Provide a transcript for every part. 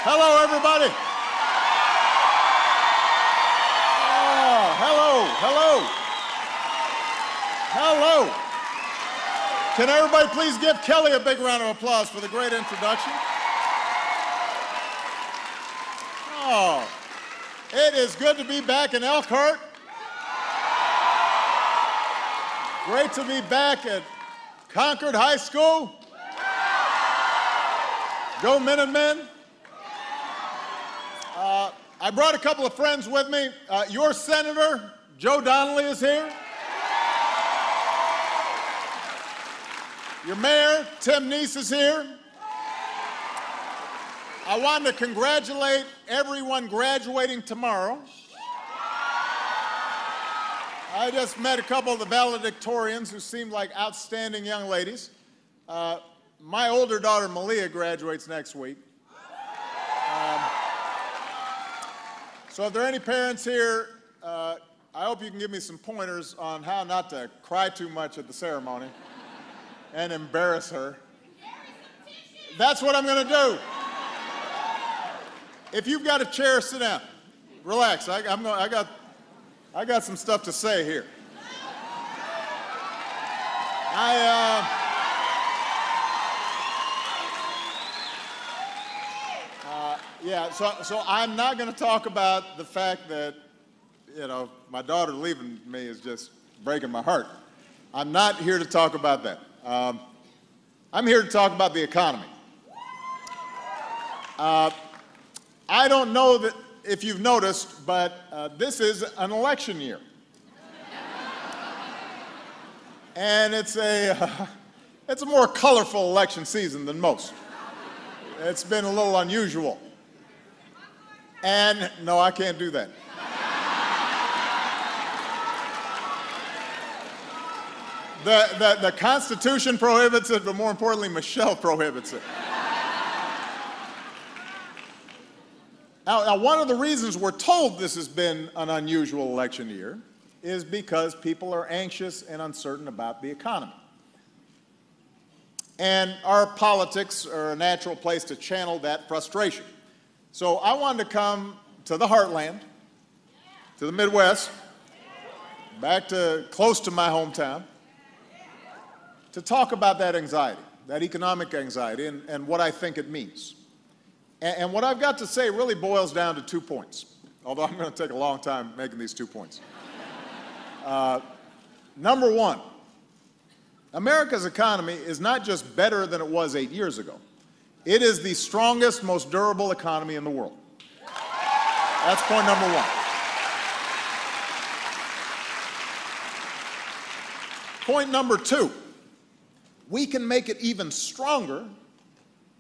Hello, everybody. Oh, hello, hello. Hello. Can everybody please give Kelly a big round of applause for the great introduction? Oh, it is good to be back in Elkhart. Great to be back at Concord High School. Go Minutemen. I brought a couple of friends with me. Your Senator, Joe Donnelly, is here. Your Mayor, Tim Neese, is here. I wanted to congratulate everyone graduating tomorrow. I just met a couple of the valedictorians who seemed like outstanding young ladies. My older daughter, Malia, graduates next week. So if there are any parents here, I hope you can give me some pointers on how not to cry too much at the ceremony and embarrass her. That's what I'm going to do. If you've got a chair, sit down. Relax. I got some stuff to say here. Yeah, so I'm not going to talk about the fact that, you know, my daughter leaving me is just breaking my heart. I'm not here to talk about that. I'm here to talk about the economy. I don't know that if you've noticed, but this is an election year. And it's a more colorful election season than most. It's been a little unusual. And no, I can't do that. The Constitution prohibits it, but more importantly, Michelle prohibits it. Now, one of the reasons we're told this has been an unusual election year is because people are anxious and uncertain about the economy. And our politics are a natural place to channel that frustration. So I wanted to come to the heartland, to the Midwest, back to close to my hometown, to talk about that anxiety, that economic anxiety, and what I think it means. And what I've got to say really boils down to 2 points, although I'm going to take a long time making these 2 points. Number one, America's economy is not just better than it was 8 years ago. It is the strongest, most durable economy in the world. That's point number one. Point number two, we can make it even stronger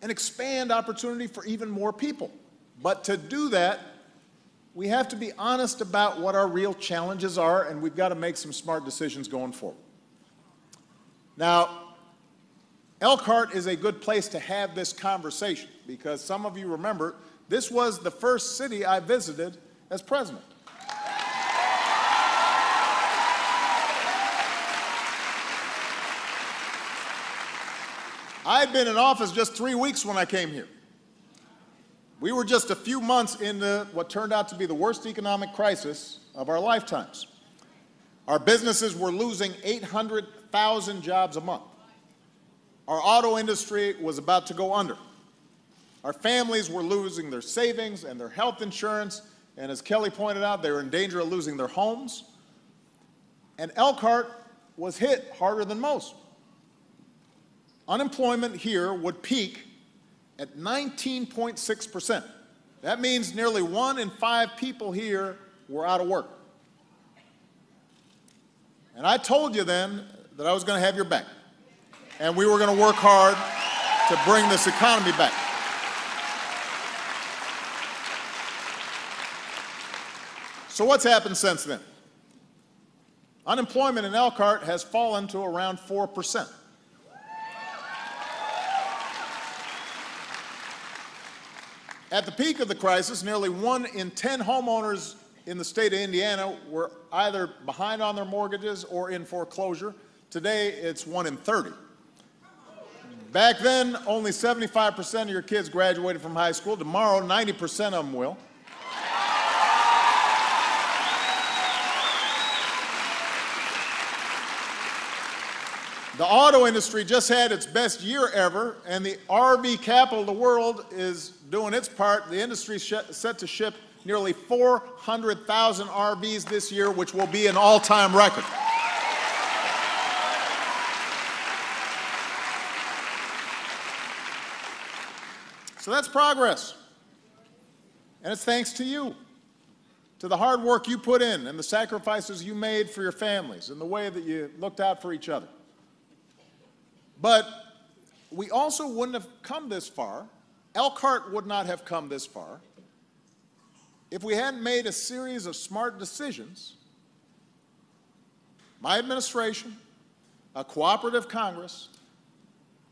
and expand opportunity for even more people. But to do that, we have to be honest about what our real challenges are, and we've got to make some smart decisions going forward. Now, Elkhart is a good place to have this conversation because some of you remember this was the first city I visited as president. I'd been in office just 3 weeks when I came here. We were just a few months into what turned out to be the worst economic crisis of our lifetimes. Our businesses were losing 800,000 jobs a month. Our auto industry was about to go under. Our families were losing their savings and their health insurance, and as Kelly pointed out, they were in danger of losing their homes. And Elkhart was hit harder than most. Unemployment here would peak at 19.6%. That means nearly 1 in 5 people here were out of work. And I told you then that I was going to have your back. And we were going to work hard to bring this economy back. So what's happened since then? Unemployment in Elkhart has fallen to around 4%. At the peak of the crisis, nearly 1 in 10 homeowners in the state of Indiana were either behind on their mortgages or in foreclosure. Today, it's 1 in 30. Back then, only 75% of your kids graduated from high school. Tomorrow, 90% of them will. The auto industry just had its best year ever, and the RV capital of the world is doing its part. The industry is set to ship nearly 400,000 RVs this year, which will be an all-time record. So that's progress. And it's thanks to you, to the hard work you put in and the sacrifices you made for your families and the way that you looked out for each other. But we also wouldn't have come this far, Elkhart would not have come this far, if we hadn't made a series of smart decisions, my administration, a cooperative Congress,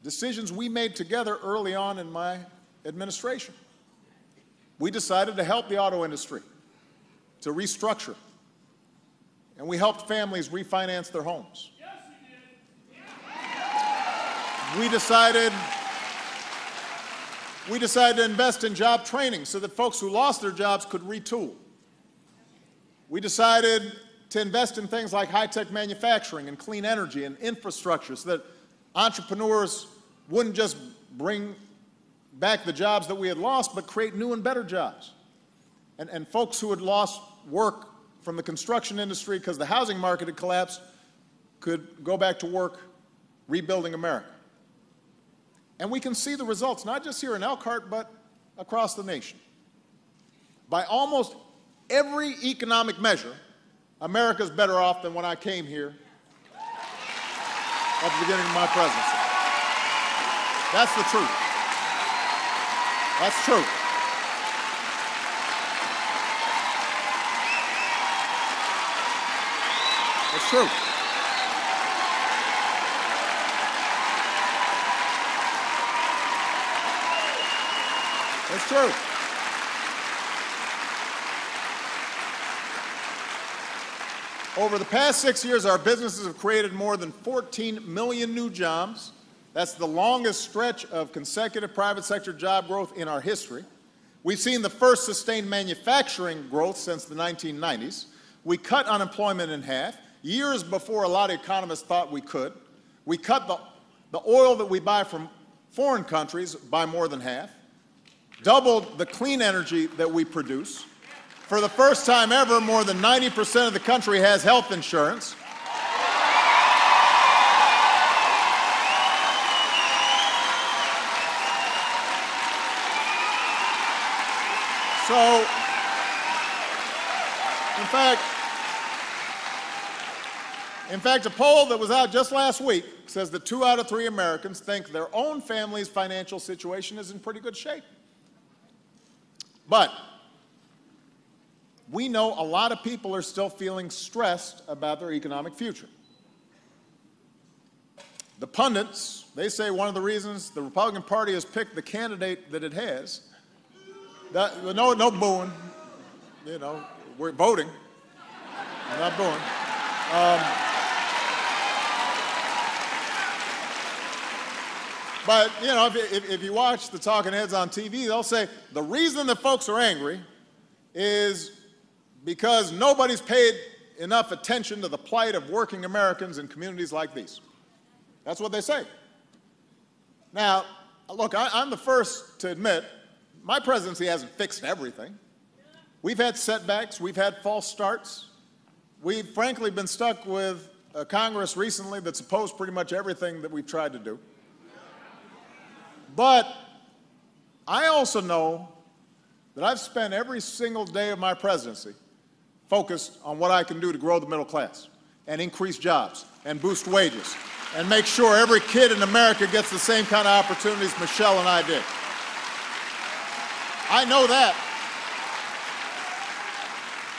decisions we made together early on in my administration. We decided to help the auto industry, to restructure, and we helped families refinance their homes. We decided to invest in job training so that folks who lost their jobs could retool. We decided to invest in things like high-tech manufacturing and clean energy and infrastructure so that entrepreneurs wouldn't just bring back the jobs that we had lost, but create new and better jobs. And folks who had lost work from the construction industry because the housing market had collapsed could go back to work rebuilding America. And we can see the results, not just here in Elkhart, but across the nation. By almost every economic measure, America's better off than when I came here at the beginning of my presidency. That's the truth. That's true. It's true. It's true. Over the past 6 years, our businesses have created more than 14 million new jobs. That's the longest stretch of consecutive private sector job growth in our history. We've seen the first sustained manufacturing growth since the 1990s. We cut unemployment in half, years before a lot of economists thought we could. We cut the oil that we buy from foreign countries by more than half, doubled the clean energy that we produce. For the first time ever, more than 90% of the country has health insurance. So, in fact, a poll that was out just last week says that 2 out of 3 Americans think their own family's financial situation is in pretty good shape. But we know a lot of people are still feeling stressed about their economic future. The pundits, they say one of the reasons the Republican Party has picked the candidate that it has, no booing, you know, we're voting, we're not booing. But, you know, if you watch the talking heads on TV, they'll say the reason that folks are angry is because nobody's paid enough attention to the plight of working Americans in communities like these. That's what they say. Now, look, I'm the first to admit my presidency hasn't fixed everything. We've had setbacks. We've had false starts. We've frankly been stuck with a Congress recently that's opposed pretty much everything that we've tried to do. But I also know that I've spent every single day of my presidency focused on what I can do to grow the middle class and increase jobs and boost wages and make sure every kid in America gets the same kind of opportunities Michelle and I did. I know that.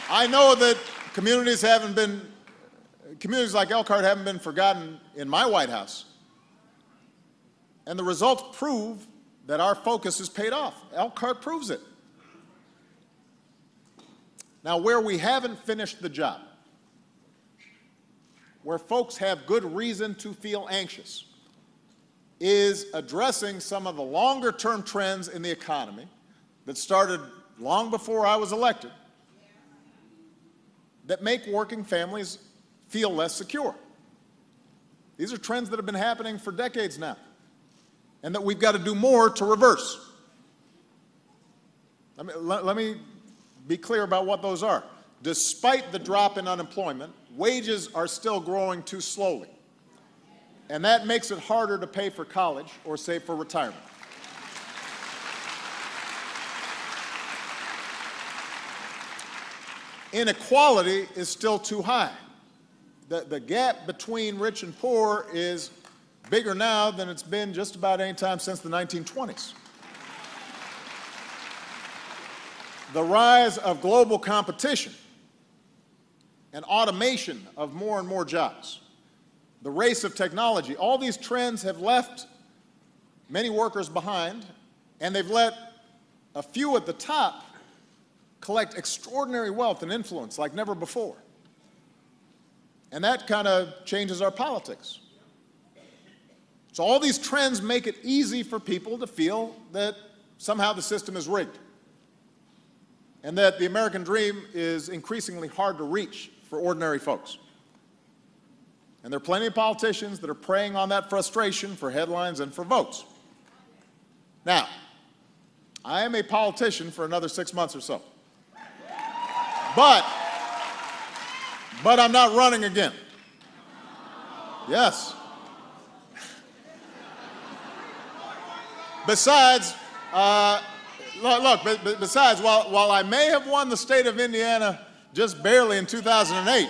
I know that communities like Elkhart haven't been forgotten in my White House. And the results prove that our focus has paid off. Elkhart proves it. Now, where we haven't finished the job, where folks have good reason to feel anxious, is addressing some of the longer-term trends in the economy that started long before I was elected that make working families feel less secure. These are trends that have been happening for decades now, and that we've got to do more to reverse. Let me be clear about what those are. Despite the drop in unemployment, wages are still growing too slowly, and that makes it harder to pay for college or save for retirement. Inequality is still too high. The gap between rich and poor is bigger now than it's been just about any time since the 1920s. The rise of global competition and automation of more and more jobs, the race of technology, all these trends have left many workers behind, and they've let a few at the top collect extraordinary wealth and influence like never before. And that kind of changes our politics. So all these trends make it easy for people to feel that somehow the system is rigged, and that the American dream is increasingly hard to reach for ordinary folks. And there are plenty of politicians that are preying on that frustration for headlines and for votes. Now, I am a politician for another 6 months or so. But I'm not running again. Yes. Besides, besides, while I may have won the state of Indiana just barely in 2008,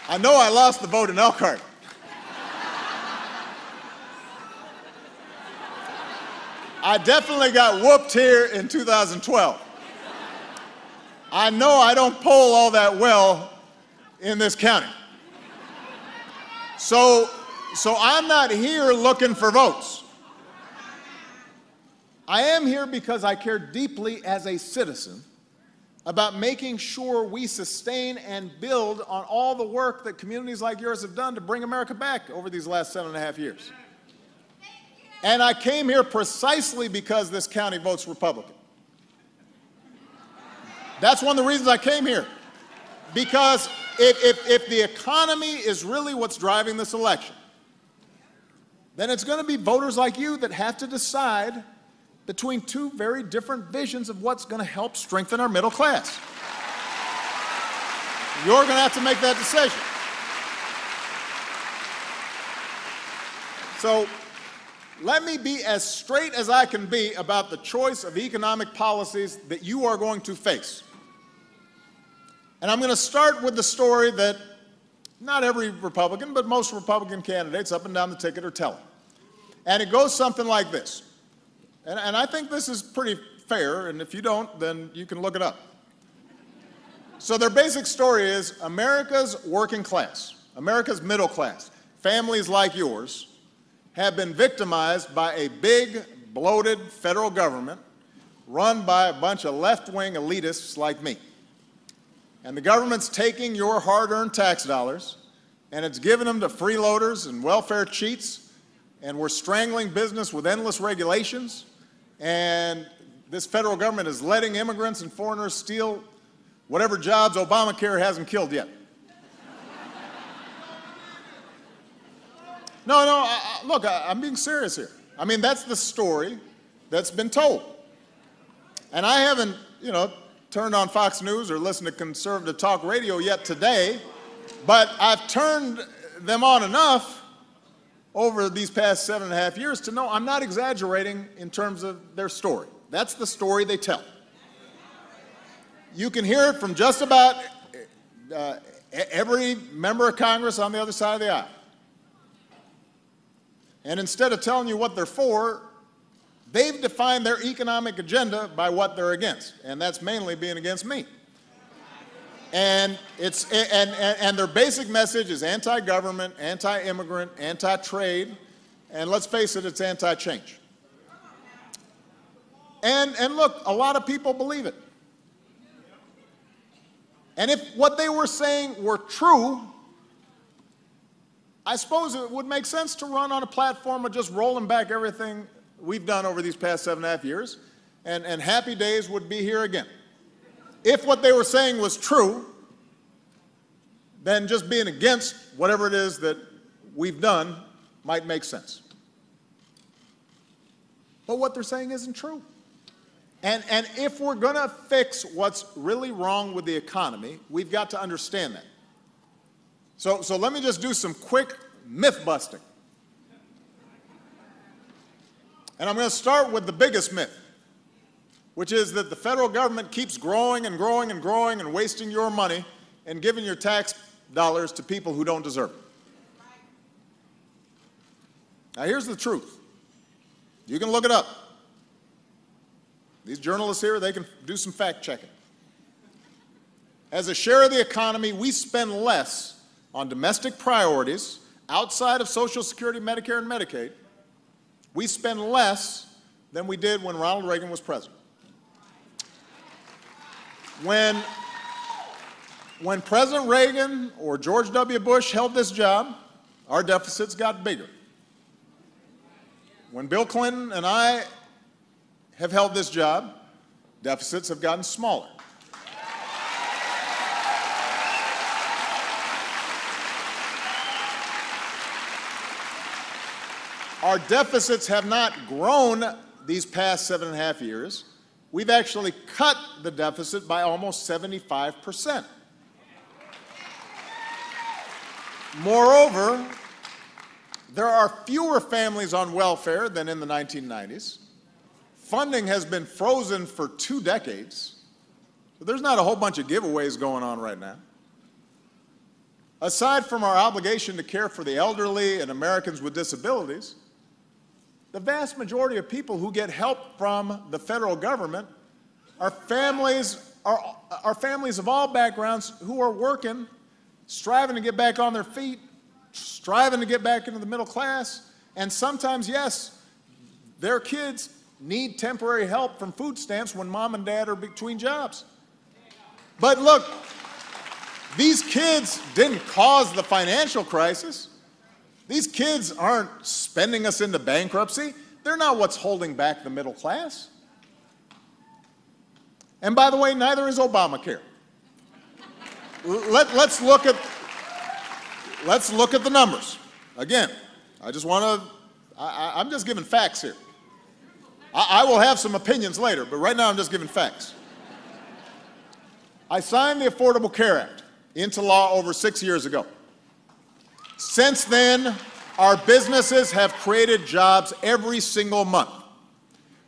I know I lost the vote in Elkhart. I definitely got whooped here in 2012. I know I don't poll all that well in this county. So I'm not here looking for votes. I am here because I care deeply as a citizen about making sure we sustain and build on all the work that communities like yours have done to bring America back over these last 7.5 years. And I came here precisely because this county votes Republican. That's one of the reasons I came here. Because if the economy is really what's driving this election, then it's going to be voters like you that have to decide between two very different visions of what's going to help strengthen our middle class. You're going to have to make that decision. So let me be as straight as I can be about the choice of economic policies that you are going to face. And I'm going to start with the story that not every Republican, but most Republican candidates up and down the ticket are telling. And it goes something like this. And I think this is pretty fair, and if you don't, then you can look it up. So their basic story is America's working class, America's middle class, families like yours, have been victimized by a big, bloated federal government run by a bunch of left-wing elitists like me. And the government's taking your hard-earned tax dollars, and it's giving them to freeloaders and welfare cheats, and we're strangling business with endless regulations, and this federal government is letting immigrants and foreigners steal whatever jobs Obamacare hasn't killed yet. No, look, I'm being serious here. I mean, that's the story that's been told. And I haven't, turned on Fox News or listened to conservative talk radio yet today, but I've turned them on enough over these past 7.5 years to know I'm not exaggerating in terms of their story. That's the story they tell. You can hear it from just about every member of Congress on the other side of the aisle. And instead of telling you what they're for, they've defined their economic agenda by what they're against, and that's mainly being against me. And their basic message is anti-government, anti-immigrant, anti-trade, and let's face it, it's anti-change. And look, a lot of people believe it. And if what they were saying were true, I suppose it would make sense to run on a platform of just rolling back everything we've done over these past 7.5 years, and happy days would be here again. If what they were saying was true, then just being against whatever it is that we've done might make sense. But what they're saying isn't true. And if we're going to fix what's really wrong with the economy, we've got to understand that. So let me just do some quick myth busting. And I'm going to start with the biggest myth, which is that the federal government keeps growing and growing and growing and wasting your money and giving your tax dollars to people who don't deserve it. Now here's the truth. You can look it up. These journalists here, they can do some fact checking. As a share of the economy, we spend less on domestic priorities outside of Social Security, Medicare, and Medicaid. We spend less than we did when Ronald Reagan was president. When President Reagan or George W. Bush held this job, our deficits got bigger. When Bill Clinton and I have held this job, deficits have gotten smaller. Our deficits have not grown these past 7.5 years. We've actually cut the deficit by almost 75%. Moreover, there are fewer families on welfare than in the 1990s. Funding has been frozen for 2 decades. So there's not a whole bunch of giveaways going on right now. Aside from our obligation to care for the elderly and Americans with disabilities, the vast majority of people who get help from the federal government are families of all backgrounds who are working, striving to get back on their feet, striving to get back into the middle class, and sometimes, yes, their kids need temporary help from food stamps when mom and dad are between jobs. But look, these kids didn't cause the financial crisis. These kids aren't spending us into bankruptcy. They're not what's holding back the middle class. And by the way, neither is Obamacare. Let's look at the numbers. Again, I'm just giving facts here. I will have some opinions later, but right now I'm just giving facts. I signed the Affordable Care Act into law over 6 years ago. Since then, our businesses have created jobs every single month.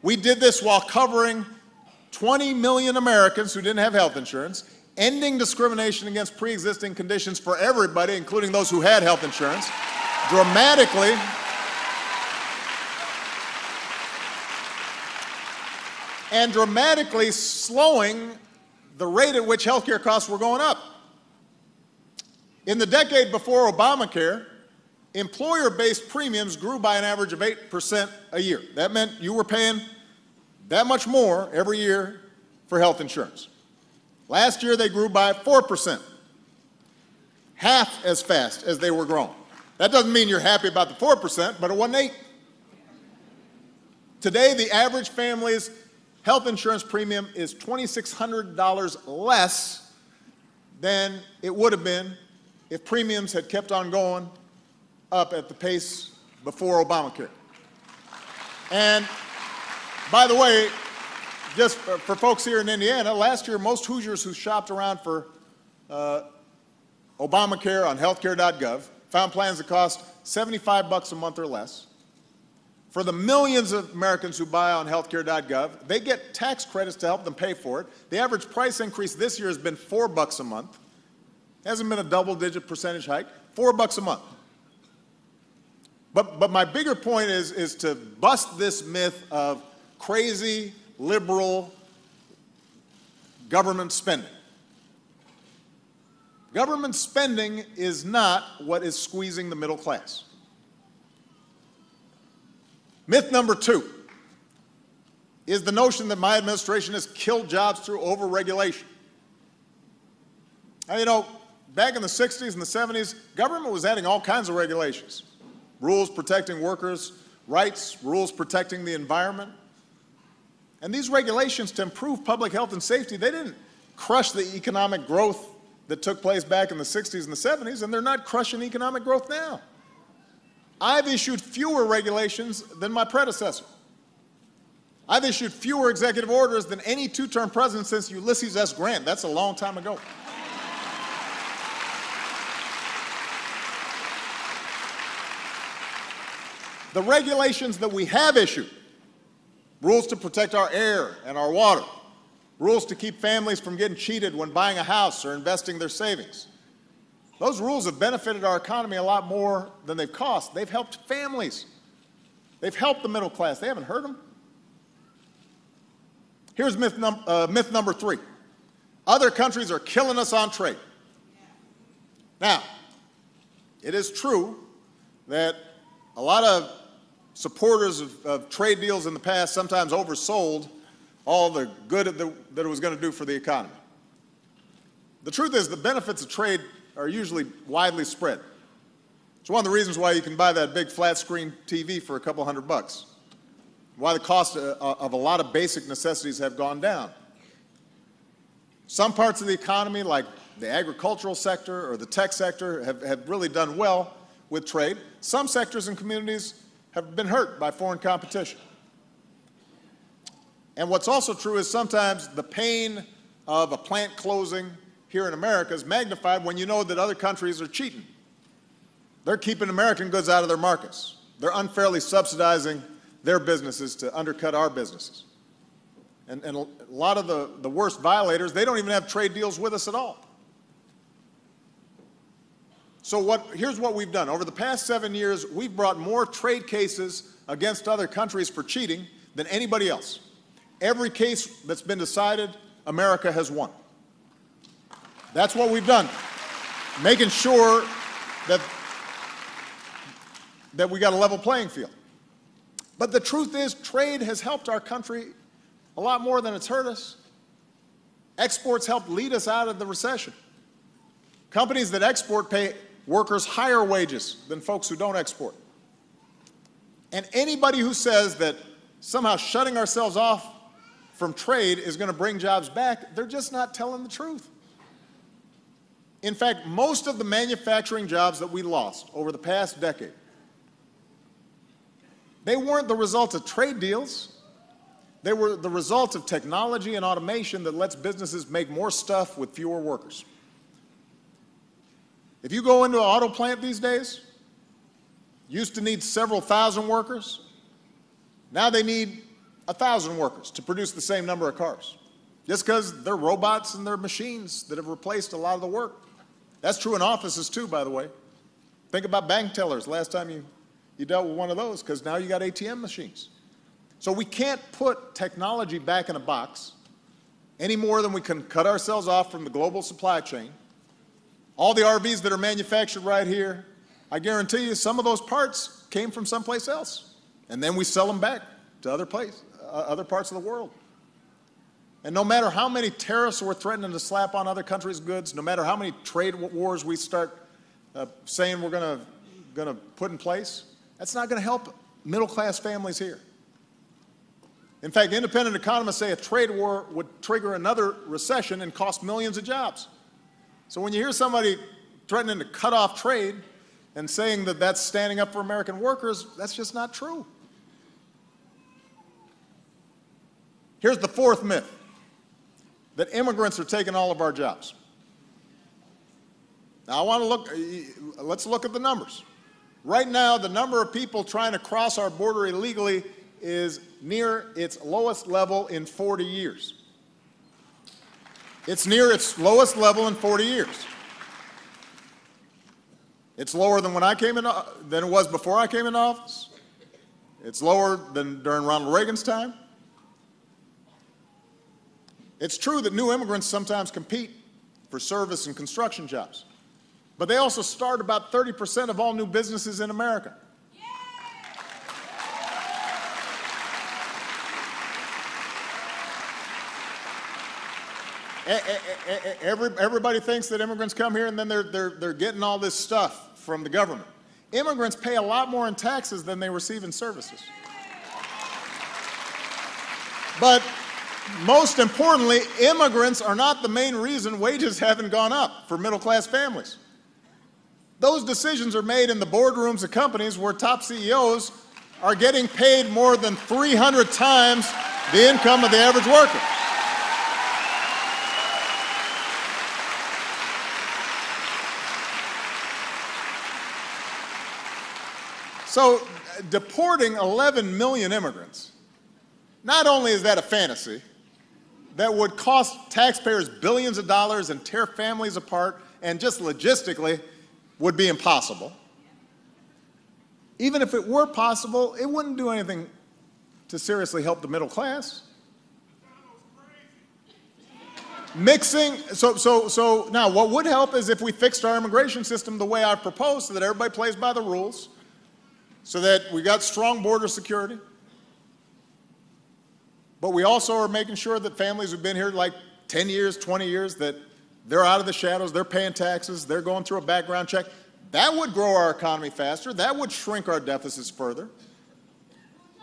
We did this while covering 20 million Americans who didn't have health insurance, ending discrimination against pre-existing conditions for everybody, including those who had health insurance, dramatically slowing the rate at which healthcare costs were going up. In the decade before Obamacare, employer-based premiums grew by an average of 8% a year. That meant you were paying that much more every year for health insurance. Last year, they grew by 4%, half as fast as they were growing. That doesn't mean you're happy about the 4%, but it wasn't 8. Today, the average family's health insurance premium is $2,600 less than it would have been if premiums had kept on going up at the pace before Obamacare. And by the way, just for folks here in Indiana, last year most Hoosiers who shopped around for Obamacare on healthcare.gov found plans that cost $75 a month or less. For the millions of Americans who buy on healthcare.gov, they get tax credits to help them pay for it. The average price increase this year has been $4 a month. Hasn't been a double-digit percentage hike, $4 a month. But my bigger point is to bust this myth of crazy, liberal government spending. Government spending is not what is squeezing the middle class. Myth number 2 is the notion that my administration has killed jobs through overregulation. Now, you know, back in the 60s and the 70s, government was adding all kinds of regulations. Rules protecting workers' rights, rules protecting the environment. And these regulations to improve public health and safety, they didn't crush the economic growth that took place back in the 60s and the 70s, and they're not crushing economic growth now. I've issued fewer regulations than my predecessor. I've issued fewer executive orders than any two-term president since Ulysses S. Grant. That's a long time ago. The regulations that we have issued, rules to protect our air and our water, rules to keep families from getting cheated when buying a house or investing their savings. Those rules have benefited our economy a lot more than they've cost. They've helped families. They've helped the middle class. They haven't hurt them. Here's myth number 3. Other countries are killing us on trade. Now, it is true that a lot of supporters of trade deals in the past sometimes oversold all the good that it was going to do for the economy. The truth is the benefits of trade are usually widely spread. It's one of the reasons why you can buy that big flat screen TV for a couple $100, why the cost of a lot of basic necessities have gone down. Some parts of the economy, like the agricultural sector or the tech sector, have really done well with trade. Some sectors and communities have been hurt by foreign competition. And what's also true is sometimes the pain of a plant closing here in America is magnified when you know that other countries are cheating. They're keeping American goods out of their markets. They're unfairly subsidizing their businesses to undercut our businesses. And a lot of the worst violators, they don't even have trade deals with us at all. So here's what we've done. Over the past 7 years, we've brought more trade cases against other countries for cheating than anybody else. Every case that's been decided, America has won. That's what we've done, making sure that we got a level playing field. But the truth is, trade has helped our country a lot more than it's hurt us. Exports helped lead us out of the recession. Companies that export pay workers higher wages than folks who don't export. And anybody who says that somehow shutting ourselves off from trade is going to bring jobs back, they're just not telling the truth. In fact, most of the manufacturing jobs that we lost over the past decade, they weren't the result of trade deals. They were the result of technology and automation that lets businesses make more stuff with fewer workers. If you go into an auto plant these days, used to need several thousand workers, now they need 1,000 workers to produce the same number of cars, just because they're robots and they're machines that have replaced a lot of the work. That's true in offices too, by the way. Think about bank tellers, last time you dealt with one of those, because now you got ATM machines. So we can't put technology back in a box any more than we can cut ourselves off from the global supply chain. All the RVs that are manufactured right here, I guarantee you some of those parts came from someplace else, and then we sell them back to other parts of the world. And no matter how many tariffs we're threatening to slap on other countries' goods, no matter how many trade wars we start saying we're going to put in place, that's not going to help middle-class families here. In fact, independent economists say a trade war would trigger another recession and cost millions of jobs. So when you hear somebody threatening to cut off trade and saying that that's standing up for American workers, that's just not true. Here's the fourth myth, that immigrants are taking all of our jobs. Now let's look at the numbers. Right now, the number of people trying to cross our border illegally is near its lowest level in 40 years. It's near its lowest level in 40 years. It's lower than than it was before I came into office. It's lower than during Ronald Reagan's time. It's true that new immigrants sometimes compete for service and construction jobs, but they also start about 30% of all new businesses in America. Everybody thinks that immigrants come here and then they're getting all this stuff from the government. Immigrants pay a lot more in taxes than they receive in services. But most importantly, immigrants are not the main reason wages haven't gone up for middle-class families. Those decisions are made in the boardrooms of companies where top CEOs are getting paid more than 300 times the income of the average worker. So deporting 11 million immigrants, not only is that a fantasy that would cost taxpayers billions of dollars and tear families apart and just logistically would be impossible. Even if it were possible, it wouldn't do anything to seriously help the middle class. So now what would help is if we fixed our immigration system the way I've proposed so that everybody plays by the rules, so that we got strong border security. But we also are making sure that families who've been here like 10 years, 20 years, that they're out of the shadows, they're paying taxes, they're going through a background check. That would grow our economy faster. That would shrink our deficits further.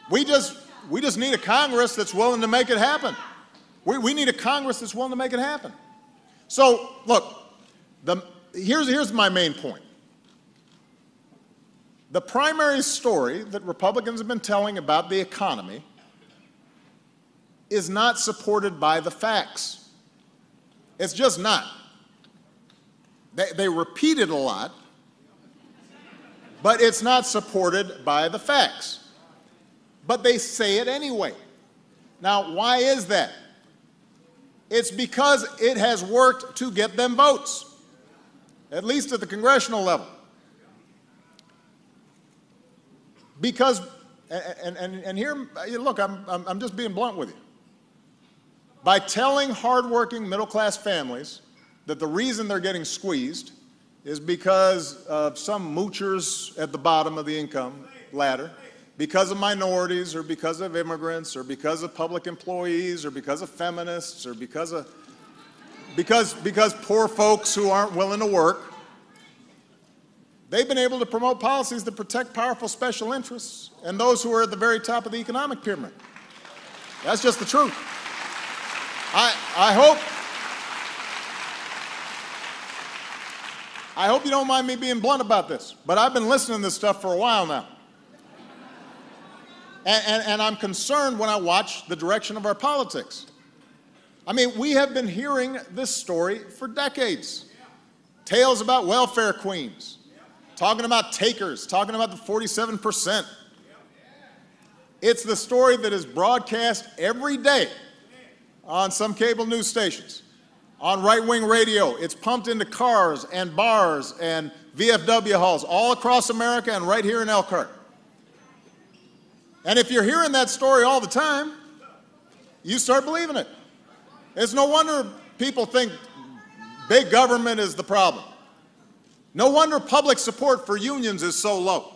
We just need a Congress that's willing to make it happen. We need a Congress that's willing to make it happen. So, look, here's my main point. The primary story that Republicans have been telling about the economy is not supported by the facts. It's just not. They repeat it a lot, but it's not supported by the facts. But they say it anyway. Now, why is that? It's because it has worked to get them votes, at least at the congressional level. Because, and here, look, I'm just being blunt with you. By telling hardworking middle-class families that the reason they're getting squeezed is because of some moochers at the bottom of the income ladder, because of minorities, or because of immigrants, or because of public employees, or because of feminists, or because poor folks who aren't willing to work, they've been able to promote policies that protect powerful special interests and those who are at the very top of the economic pyramid. That's just the truth. I hope you don't mind me being blunt about this, but I've been listening to this stuff for a while now. And I'm concerned when I watch the direction of our politics. I mean, we have been hearing this story for decades. Tales about welfare queens, talking about takers, talking about the 47%. It's the story that is broadcast every day on some cable news stations, on right-wing radio. It's pumped into cars and bars and VFW halls all across America and right here in Elkhart. And if you're hearing that story all the time, you start believing it. It's no wonder people think big government is the problem. No wonder public support for unions is so low.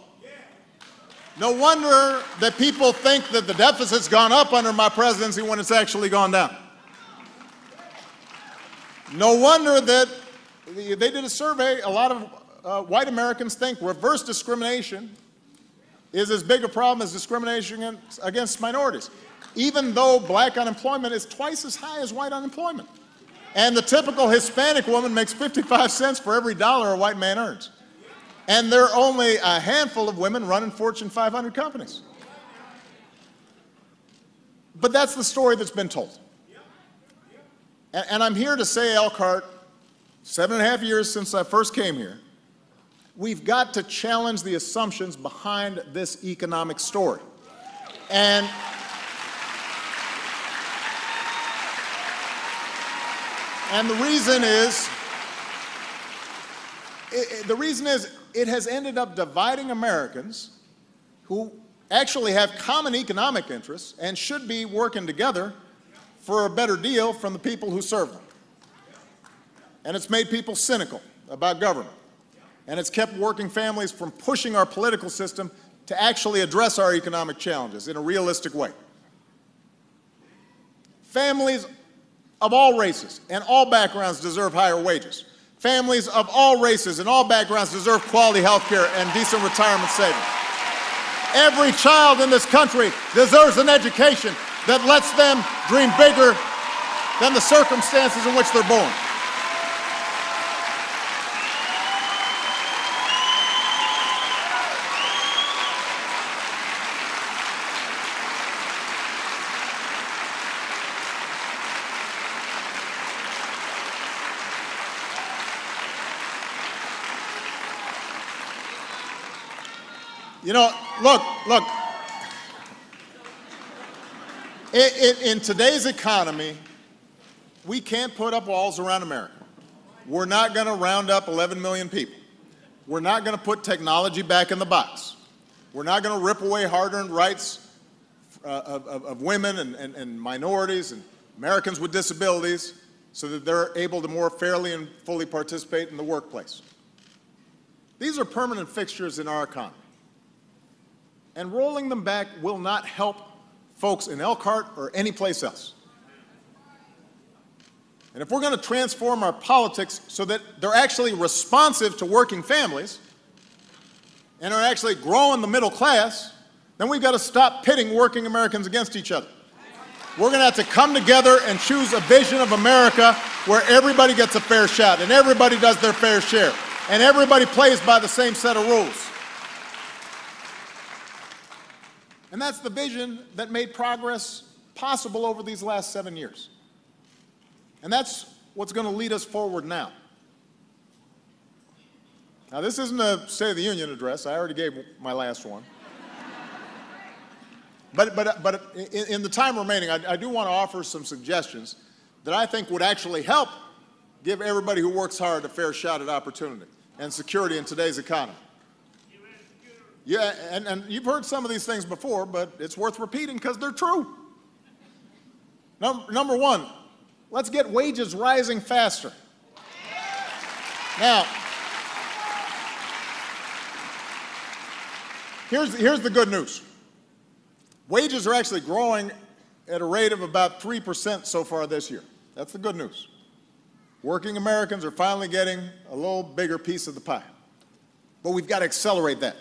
No wonder that people think that the deficit's gone up under my presidency when it's actually gone down. No wonder that they did a survey, a lot of white Americans think reverse discrimination is as big a problem as discrimination against minorities, even though black unemployment is twice as high as white unemployment. And the typical Hispanic woman makes 55 cents for every dollar a white man earns. And there are only a handful of women running Fortune 500 companies. But that's the story that's been told. And I'm here to say, Elkhart, 7.5 years since I first came here, we've got to challenge the assumptions behind this economic story. And the reason is it has ended up dividing Americans who actually have common economic interests and should be working together for a better deal from the people who serve them. And it's made people cynical about government. And it's kept working families from pushing our political system to actually address our economic challenges in a realistic way. Families of all races and all backgrounds deserve higher wages. Families of all races and all backgrounds deserve quality health care and decent retirement savings. Every child in this country deserves an education that lets them dream bigger than the circumstances in which they're born. You know, look. In today's economy, we can't put up walls around America. We're not going to round up 11 million people. We're not going to put technology back in the box. We're not going to rip away hard-earned rights of women and minorities and Americans with disabilities so that they're able to more fairly and fully participate in the workplace. These are permanent fixtures in our economy. And rolling them back will not help folks in Elkhart or any place else. And if we're going to transform our politics so that they're actually responsive to working families and are actually growing the middle class, then we've got to stop pitting working Americans against each other. We're going to have to come together and choose a vision of America where everybody gets a fair shot and everybody does their fair share and everybody plays by the same set of rules. And that's the vision that made progress possible over these last 7 years. And that's what's going to lead us forward now. Now, this isn't a State of the Union address. I already gave my last one. But in the time remaining, I do want to offer some suggestions that I think would actually help give everybody who works hard a fair shot at opportunity and security in today's economy. Yeah, and you've heard some of these things before, but it's worth repeating because they're true. Number one, let's get wages rising faster. Now, here's the good news. Wages are actually growing at a rate of about 3% so far this year. That's the good news. Working Americans are finally getting a little bigger piece of the pie. But we've got to accelerate that.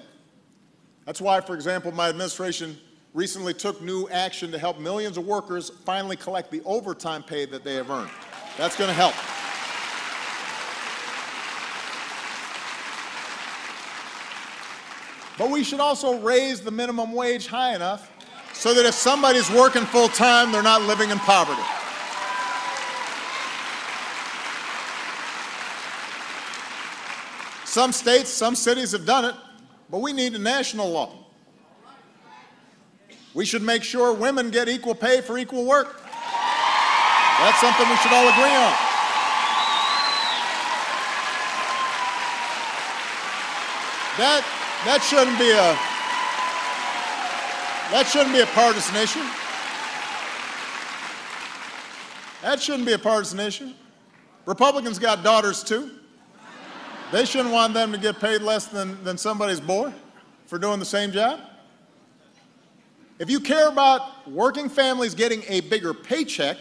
That's why, for example, my administration recently took new action to help millions of workers finally collect the overtime pay that they have earned. That's going to help. But we should also raise the minimum wage high enough so that if somebody's working full time, they're not living in poverty. Some states, some cities have done it. But we need a national law. We should make sure women get equal pay for equal work. That's something we should all agree on. That shouldn't be a partisan issue. That shouldn't be a partisan issue. Republicans got daughters too. They shouldn't want them to get paid less than somebody's boy for doing the same job. If you care about working families getting a bigger paycheck,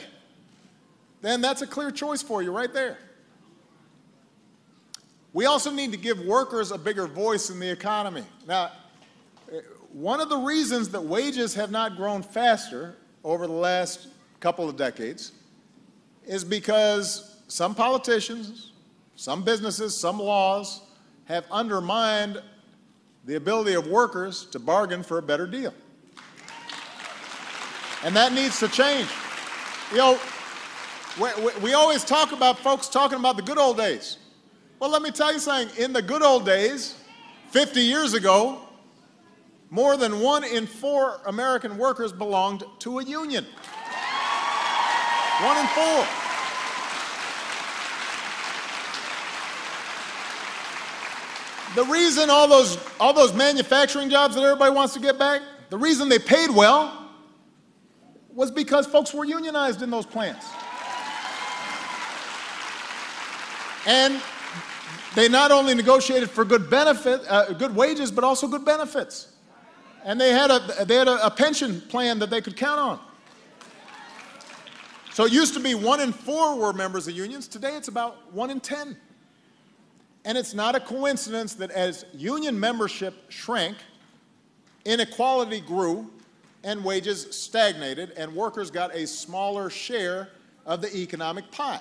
then that's a clear choice for you right there. We also need to give workers a bigger voice in the economy. Now, one of the reasons that wages have not grown faster over the last couple of decades is because some politicians, some businesses, some laws have undermined the ability of workers to bargain for a better deal. And that needs to change. You know, we always talk about folks talking about the good old days. Well, let me tell you something. In the good old days, 50 years ago, more than 1 in 4 American workers belonged to a union. 1 in 4. The reason all those manufacturing jobs that everybody wants to get back, the reason they paid well was because folks were unionized in those plants. And they not only negotiated for good wages, but also good benefits. And they had a pension plan that they could count on. So it used to be 1 in 4 were members of unions. Today it's about 1 in 10. And it's not a coincidence that as union membership shrank, inequality grew and wages stagnated and workers got a smaller share of the economic pie.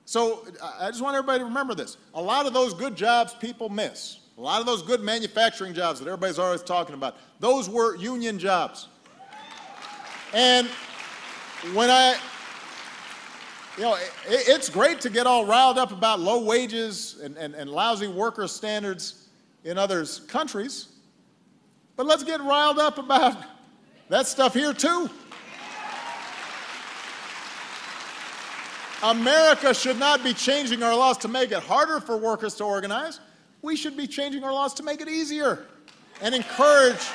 So I just want everybody to remember this. A lot of those good jobs people miss, a lot of those good manufacturing jobs that everybody's always talking about, those were union jobs. And when it's great to get all riled up about low wages and lousy worker standards in other countries, but let's get riled up about that stuff here too. America should not be changing our laws to make it harder for workers to organize. We should be changing our laws to make it easier and encourage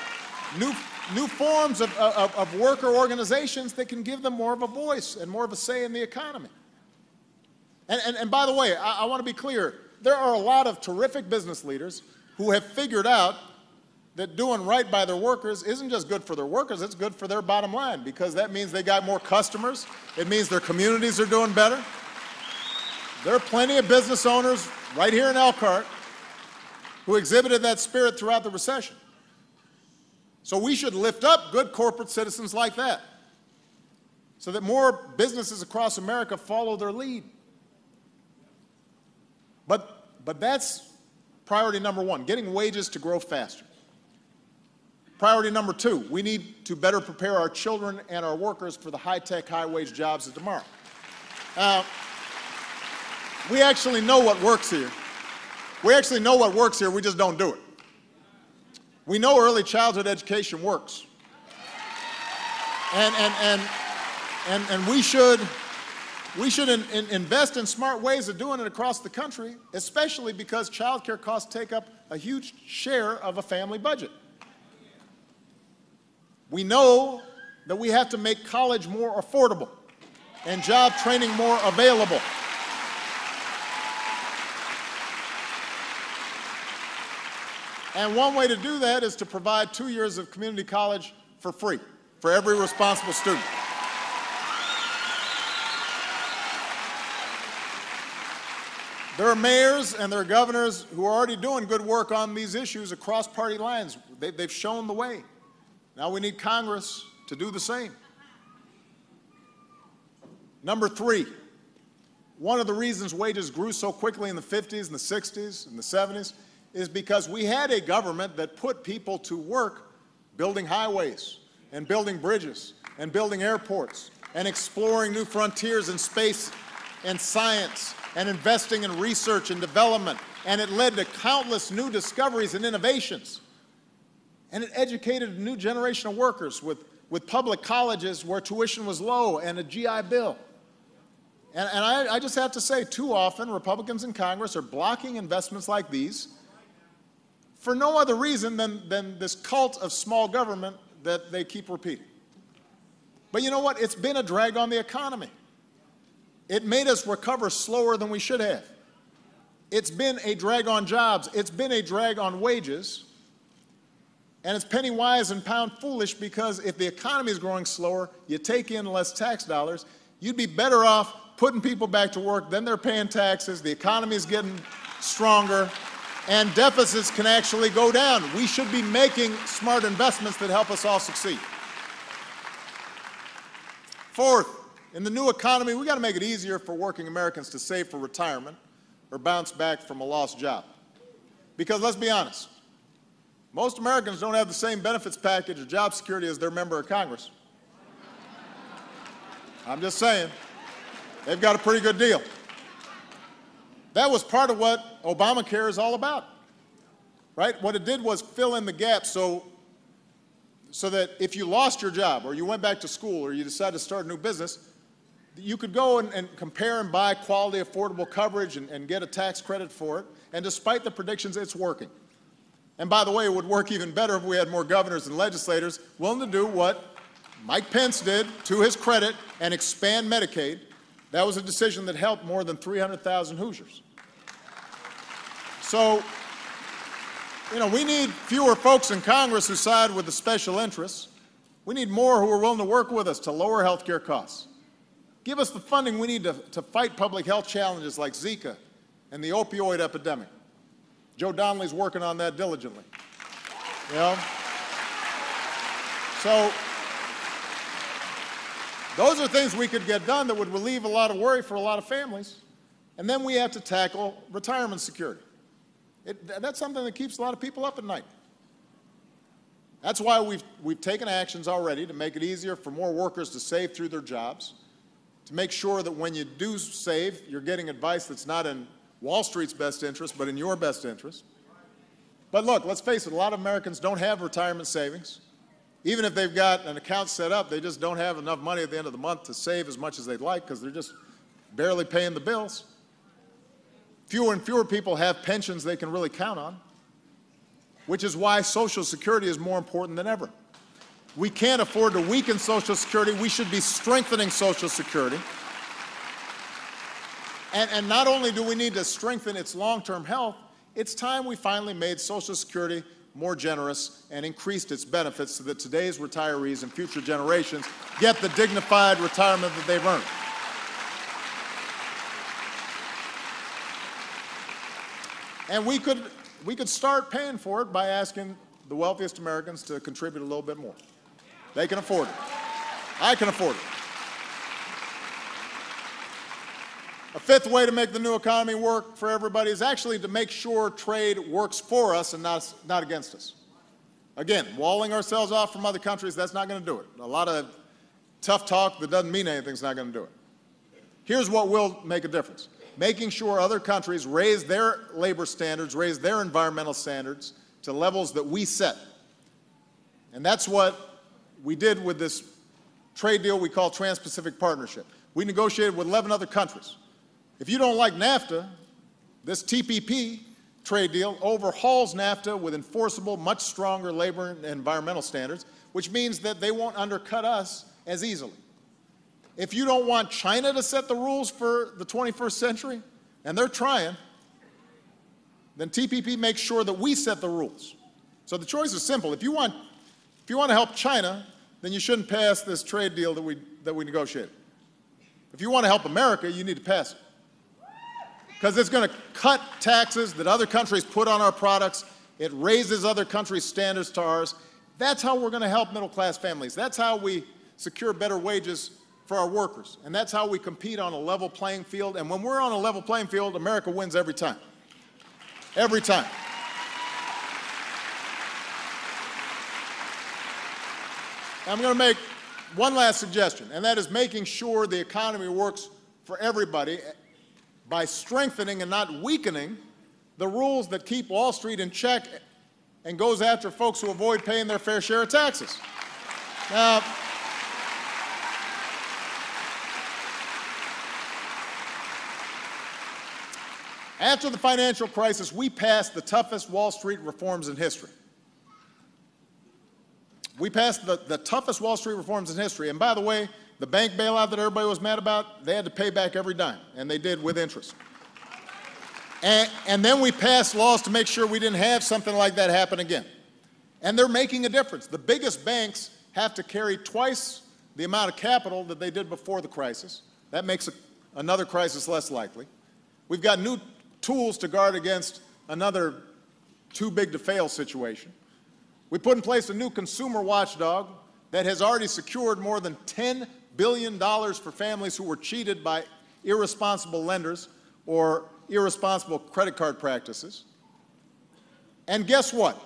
new forms of worker organizations that can give them more of a voice and more of a say in the economy. And by the way, I want to be clear, there are a lot of terrific business leaders who have figured out that doing right by their workers isn't just good for their workers, it's good for their bottom line, because that means they got more customers, it means their communities are doing better. There are plenty of business owners right here in Elkhart who exhibited that spirit throughout the recession. So we should lift up good corporate citizens like that so that more businesses across America follow their lead. But that's priority number 1, getting wages to grow faster. Priority number 2, we need to better prepare our children and our workers for the high-tech, high-wage jobs of tomorrow. We actually know what works here. We actually know what works here, we just don't do it. We know early childhood education works. And we should invest in smart ways of doing it across the country, especially because child care costs take up a huge share of a family budget. We know that we have to make college more affordable and job training more available. And one way to do that is to provide 2 years of community college for free for every responsible student. There are mayors and there are governors who are already doing good work on these issues across party lines. They've shown the way. Now we need Congress to do the same. Number 3, one of the reasons wages grew so quickly in the 50s and the 60s and the 70s is because we had a government that put people to work building highways and building bridges and building airports and exploring new frontiers in space and science and investing in research and development, and it led to countless new discoveries and innovations. And it educated a new generation of workers with public colleges where tuition was low and a GI Bill. And I just have to say, too often Republicans in Congress are blocking investments like these for no other reason than this cult of small government that they keep repeating. But you know what? It's been a drag on the economy. It made us recover slower than we should have. It's been a drag on jobs. It's been a drag on wages. And it's penny wise and pound foolish, because if the economy is growing slower, you take in less tax dollars, you'd be better off putting people back to work, then they're paying taxes, the economy is getting stronger, and deficits can actually go down. We should be making smart investments that help us all succeed. 4th, in the new economy, we got to make it easier for working Americans to save for retirement or bounce back from a lost job. Because let's be honest, most Americans don't have the same benefits package or job security as their member of Congress. I'm just saying, they've got a pretty good deal. That was part of what Obamacare is all about, right? What it did was fill in the gaps so that if you lost your job or you went back to school or you decided to start a new business, you could go and compare and buy quality, affordable coverage and get a tax credit for it. And despite the predictions, it's working. And by the way, it would work even better if we had more governors and legislators willing to do what Mike Pence did, to his credit, and expand Medicaid. That was a decision that helped more than 300,000 Hoosiers. So, we need fewer folks in Congress who side with the special interests We need more who are willing to work with us to lower healthcare costs. Give us the funding we need to fight public health challenges like Zika and the opioid epidemic. Joe Donnelly's working on that diligently. You know? So those are things we could get done that would relieve a lot of worry for a lot of families. And then we have to tackle retirement security. That's something that keeps a lot of people up at night. That's why we've taken actions already to make it easier for more workers to save through their jobs, to make sure that when you do save, you're getting advice that's not in Wall Street's best interest, but in your best interest. But look, let's face it, a lot of Americans don't have retirement savings. Even if they've got an account set up, they just don't have enough money at the end of the month to save as much as they'd like because they're just barely paying the bills. Fewer and fewer people have pensions they can really count on, which is why Social Security is more important than ever. We can't afford to weaken Social Security. We should be strengthening Social Security. And not only do we need to strengthen its long-term health, it's time we finally made Social Security more generous and increased its benefits so that today's retirees and future generations get the dignified retirement that they've earned. And we could start paying for it by asking the wealthiest Americans to contribute a little bit more. They can afford it. I can afford it. A fifth way to make the new economy work for everybody is actually to make sure trade works for us and not against us. Again, walling ourselves off from other countries, that's not going to do it. A lot of tough talk that doesn't mean anything is not going to do it. Here's what will make a difference. Making sure other countries raise their labor standards, raise their environmental standards to levels that we set. And that's what we did with this trade deal we call Trans-Pacific Partnership. We negotiated with 11 other countries. If you don't like NAFTA, this TPP trade deal overhauls NAFTA with enforceable, much stronger labor and environmental standards, which means that they won't undercut us as easily. If you don't want China to set the rules for the 21st century, and they're trying, then TPP makes sure that we set the rules. So the choice is simple. If you want to help China, then you shouldn't pass this trade deal that we negotiated. If you want to help America, you need to pass it. Because it's going to cut taxes that other countries put on our products. It raises other countries' standards to ours. That's how we're going to help middle-class families. That's how we secure better wages for our workers. And that's how we compete on a level playing field. And when we're on a level playing field, America wins every time. Every time. I'm going to make one last suggestion, and that is making sure the economy works for everybody by strengthening and not weakening the rules that keep Wall Street in check and goes after folks who avoid paying their fair share of taxes. Now, after the financial crisis, we passed the toughest Wall Street reforms in history. We passed the toughest Wall Street reforms in history. And by the way, the bank bailout that everybody was mad about, they had to pay back every dime, and they did with interest. And then we passed laws to make sure we didn't have something like that happen again. And they're making a difference. The biggest banks have to carry twice the amount of capital that they did before the crisis. That makes another crisis less likely. We've got new tools to guard against another too big to fail situation. We put in place a new consumer watchdog that has already secured more than $10 billion for families who were cheated by irresponsible lenders or irresponsible credit card practices. And guess what?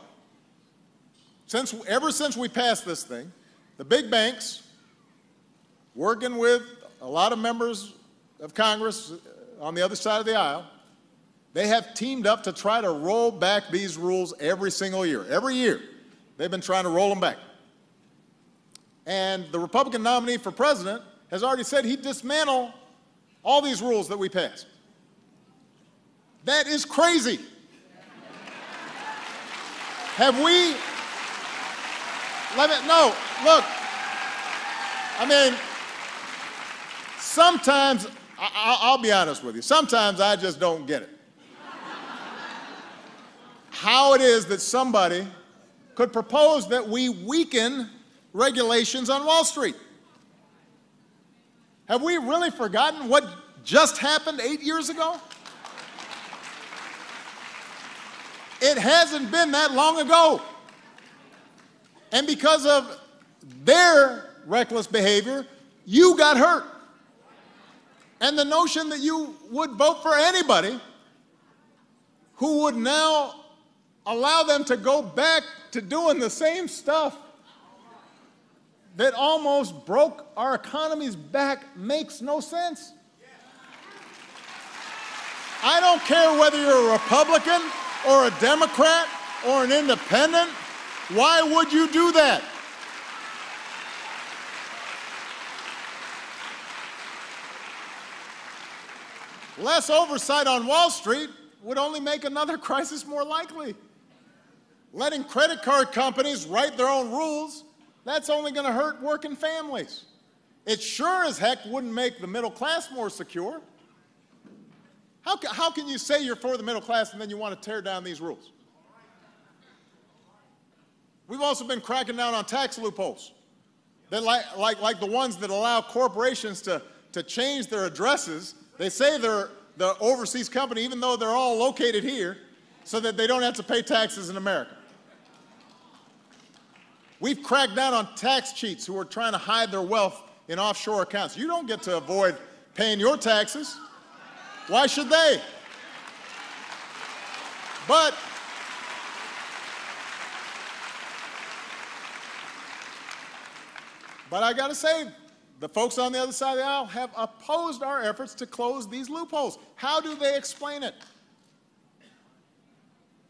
Ever since we passed this thing, the big banks, working with a lot of members of Congress on the other side of the aisle, they have teamed up to try to roll back these rules every single year. Every year, they've been trying to roll them back. And the Republican nominee for president has already said he'd dismantle all these rules that we passed. That is crazy. Have we, no, look, I mean, sometimes, I'll be honest with you, sometimes I just don't get it. How it is that somebody could propose that we weaken regulations on Wall Street. Have we really forgotten what just happened 8 years ago? It hasn't been that long ago. And because of their reckless behavior, you got hurt. And the notion that you would vote for anybody who would now allow them to go back to doing the same stuff that almost broke our economy's back makes no sense. I don't care whether you're a Republican or a Democrat or an independent. Why would you do that? Less oversight on Wall Street would only make another crisis more likely. Letting credit card companies write their own rules, that's only going to hurt working families. It sure as heck wouldn't make the middle class more secure. How can you say you're for the middle class and then you want to tear down these rules? We've also been cracking down on tax loopholes, that like the ones that allow corporations to change their addresses. They say they're the overseas company, even though they're all located here, so that they don't have to pay taxes in America. We've cracked down on tax cheats who are trying to hide their wealth in offshore accounts. You don't get to avoid paying your taxes. Why should they? But I got to say, the folks on the other side of the aisle have opposed our efforts to close these loopholes. How do they explain it?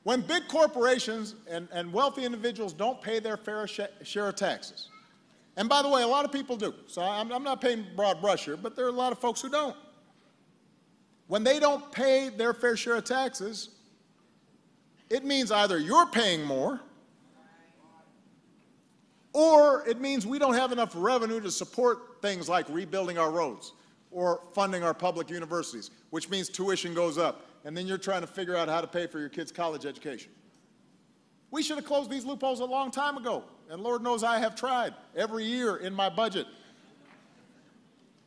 When big corporations and wealthy individuals don't pay their fair share of taxes, and by the way, a lot of people do, so I'm not painting broad brush here, but there are a lot of folks who don't. When they don't pay their fair share of taxes, it means either you're paying more, or it means we don't have enough revenue to support things like rebuilding our roads or funding our public universities, which means tuition goes up, and then you're trying to figure out how to pay for your kids' college education. We should have closed these loopholes a long time ago, and Lord knows I have tried every year in my budget.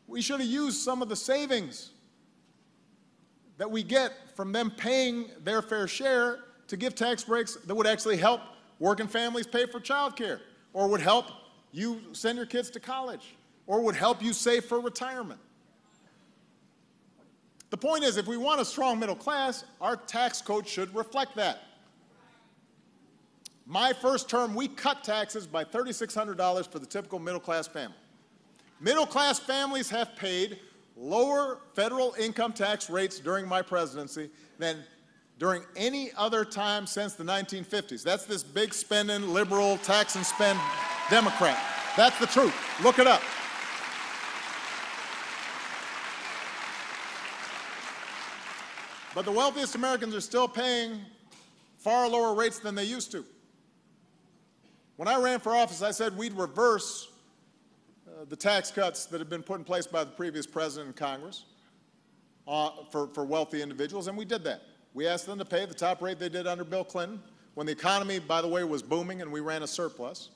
We should have used some of the savings that we get from them paying their fair share to give tax breaks that would actually help working families pay for child care, or would help you send your kids to college, or would help you save for retirement. The point is, if we want a strong middle class, our tax code should reflect that. My first term, we cut taxes by $3,600 for the typical middle class family. Middle class families have paid lower federal income tax rates during my presidency than during any other time since the 1950s. That's this big spending, liberal, tax and spend Democrat. That's the truth. Look it up. But the wealthiest Americans are still paying far lower rates than they used to. When I ran for office, I said we'd reverse the tax cuts that had been put in place by the previous president and Congress for wealthy individuals, and we did that. We asked them to pay the top rate they did under Bill Clinton, when the economy, by the way, was booming and we ran a surplus.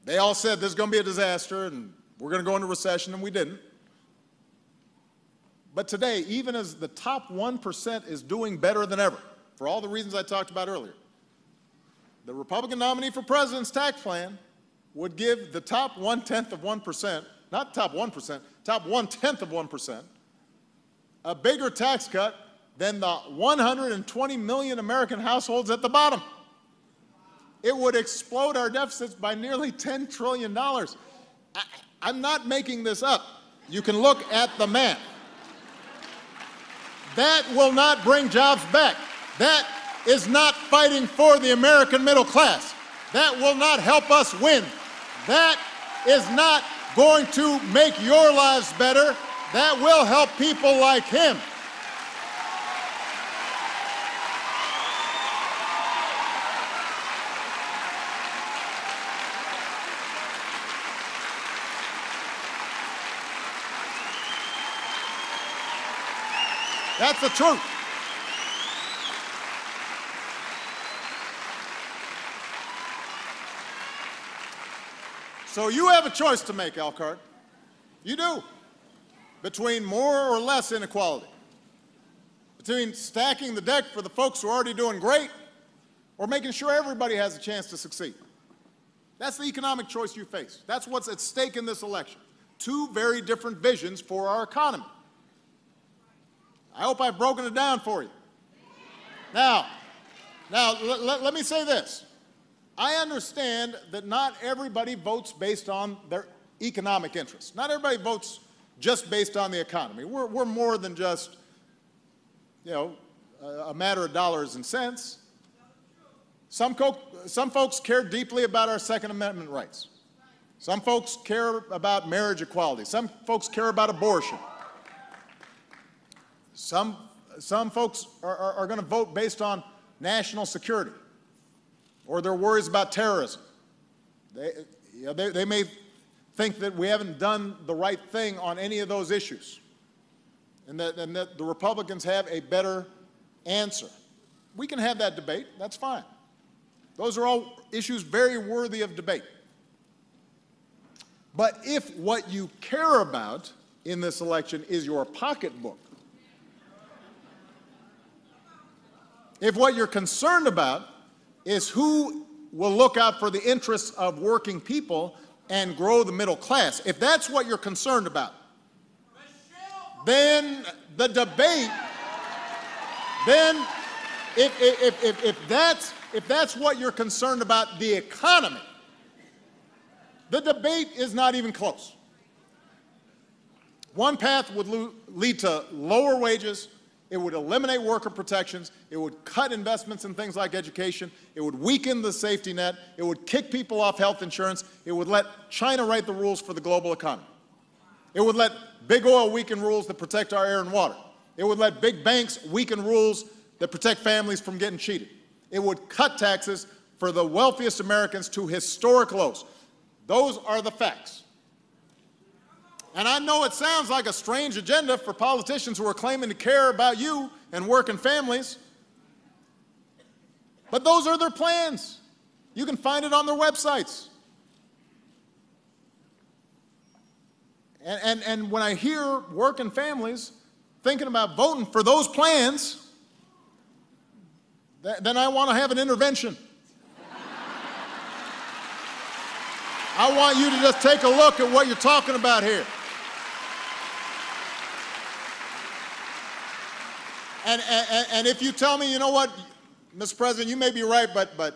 They all said this is going to be a disaster and we're going to go into recession, and we didn't. But today, even as the top 1% is doing better than ever, for all the reasons I talked about earlier, the Republican nominee for president's tax plan would give the top 1/10 of 1%, not top 1%, top 1/10 of 1%, a bigger tax cut than the 120 million American households at the bottom. It would explode our deficits by nearly $10 trillion. I'm not making this up. You can look at the math. That will not bring jobs back. That is not fighting for the American middle class. That will not help us win. That is not going to make your lives better. That will help people like him. That's the truth. So you have a choice to make, Elkhart. You do. Between more or less inequality. Between stacking the deck for the folks who are already doing great or making sure everybody has a chance to succeed. That's the economic choice you face. That's what's at stake in this election. Two very different visions for our economy. I hope I've broken it down for you. Now, let me say this. I understand that not everybody votes based on their economic interests. Not everybody votes just based on the economy. We're more than just, a matter of dollars and cents. Some folks care deeply about our Second Amendment rights. Some folks care about marriage equality. Some folks care about abortion. Some folks are going to vote based on national security or their worries about terrorism. They may think that we haven't done the right thing on any of those issues and that the Republicans have a better answer. We can have that debate. That's fine. Those are all issues very worthy of debate. But if what you care about in this election is your pocketbook, if what you're concerned about is who will look out for the interests of working people and grow the middle class, if that's what you're concerned about, then the debate, then if that's what you're concerned about, the economy, the debate is not even close. One path would lead to lower wages. It would eliminate worker protections. It would cut investments in things like education. It would weaken the safety net. It would kick people off health insurance. It would let China write the rules for the global economy. It would let big oil weaken rules that protect our air and water. It would let big banks weaken rules that protect families from getting cheated. It would cut taxes for the wealthiest Americans to historic lows. Those are the facts. And I know it sounds like a strange agenda for politicians who are claiming to care about you and working families, but those are their plans. You can find it on their websites. And when I hear working families thinking about voting for those plans, then I want to have an intervention. I want you to just take a look at what you're talking about here. And if you tell me, you know what, Mr. President, you may be right, but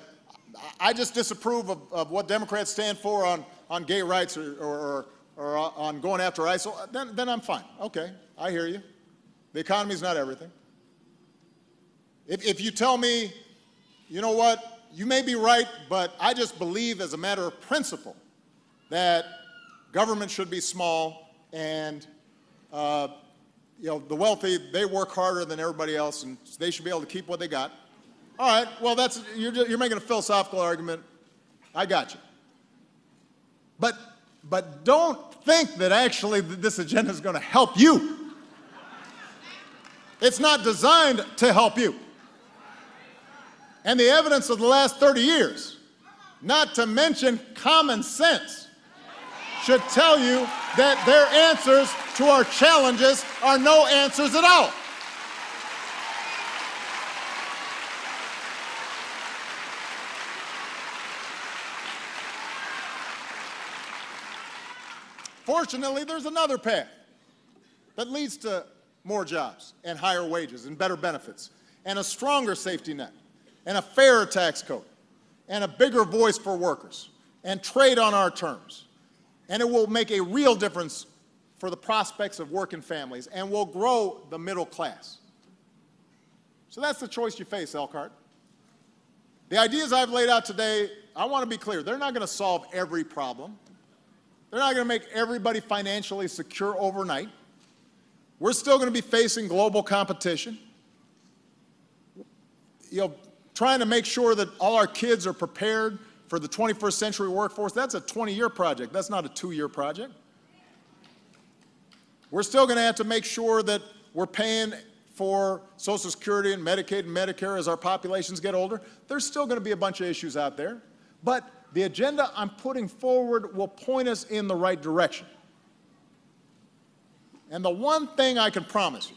I just disapprove of what Democrats stand for on gay rights or on going after ISIL, then I'm fine. Okay, I hear you. The economy's not everything. If you tell me, you know what, you may be right, but I just believe as a matter of principle that government should be small and the wealthy, they work harder than everybody else and they should be able to keep what they got. All right, well, you're making a philosophical argument. I got you. But don't think that actually this agenda is going to help you. It's not designed to help you. And the evidence of the last 30 years, not to mention common sense, should tell you that their answers to our challenges are no answers at all. Fortunately, there's another path that leads to more jobs and higher wages and better benefits and a stronger safety net and a fairer tax code and a bigger voice for workers and trade on our terms. And it will make a real difference for the prospects of working families and will grow the middle class. So that's the choice you face, Elkhart. The ideas I've laid out today, I want to be clear, they're not going to solve every problem. They're not going to make everybody financially secure overnight. We're still going to be facing global competition. Trying to make sure that all our kids are prepared for the 21st century workforce, that's a 20-year project. That's not a 2-year project. We're still going to have to make sure that we're paying for Social Security and Medicaid and Medicare as our populations get older. There's still going to be a bunch of issues out there. But the agenda I'm putting forward will point us in the right direction. And the one thing I can promise you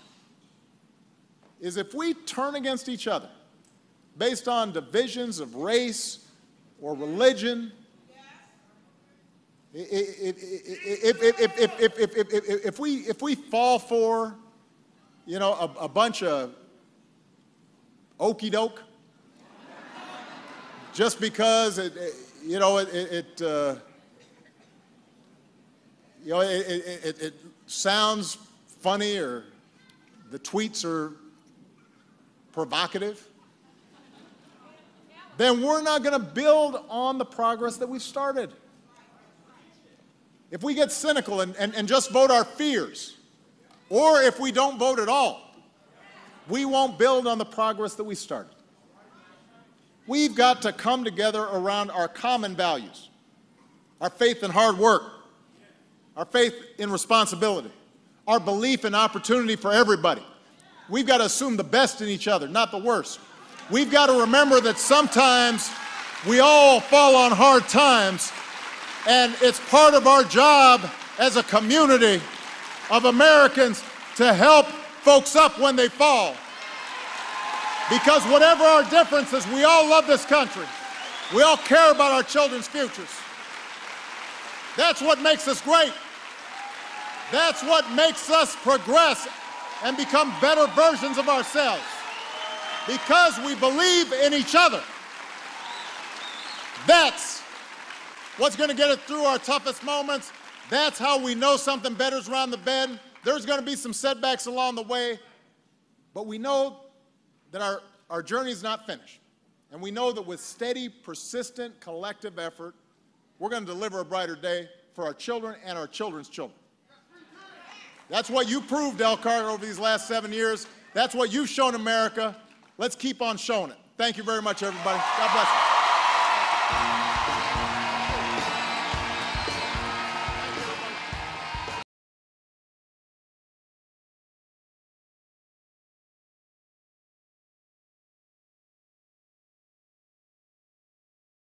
is if we turn against each other based on divisions of race or religion, if we fall for, a bunch of okey doke, just because it sounds funny or the tweets are provocative, then we're not going to build on the progress that we've started. If we get cynical and just vote our fears, or if we don't vote at all, we won't build on the progress that we started. We've got to come together around our common values, our faith in hard work, our faith in responsibility, our belief in opportunity for everybody. We've got to assume the best in each other, not the worst. We've got to remember that sometimes we all fall on hard times, and it's part of our job as a community of Americans to help folks up when they fall. Because whatever our differences, we all love this country. We all care about our children's futures. That's what makes us great. That's what makes us progress and become better versions of ourselves. Because we believe in each other. That's what's going to get us through our toughest moments. That's how we know something better's around the bend. There's going to be some setbacks along the way, but we know that our journey is not finished. And we know that with steady, persistent, collective effort, we're going to deliver a brighter day for our children and our children's children. That's what you proved, Elkhart, over these last 7 years. That's what you've shown America. Let's keep on showing it. Thank you very much, everybody. God bless you.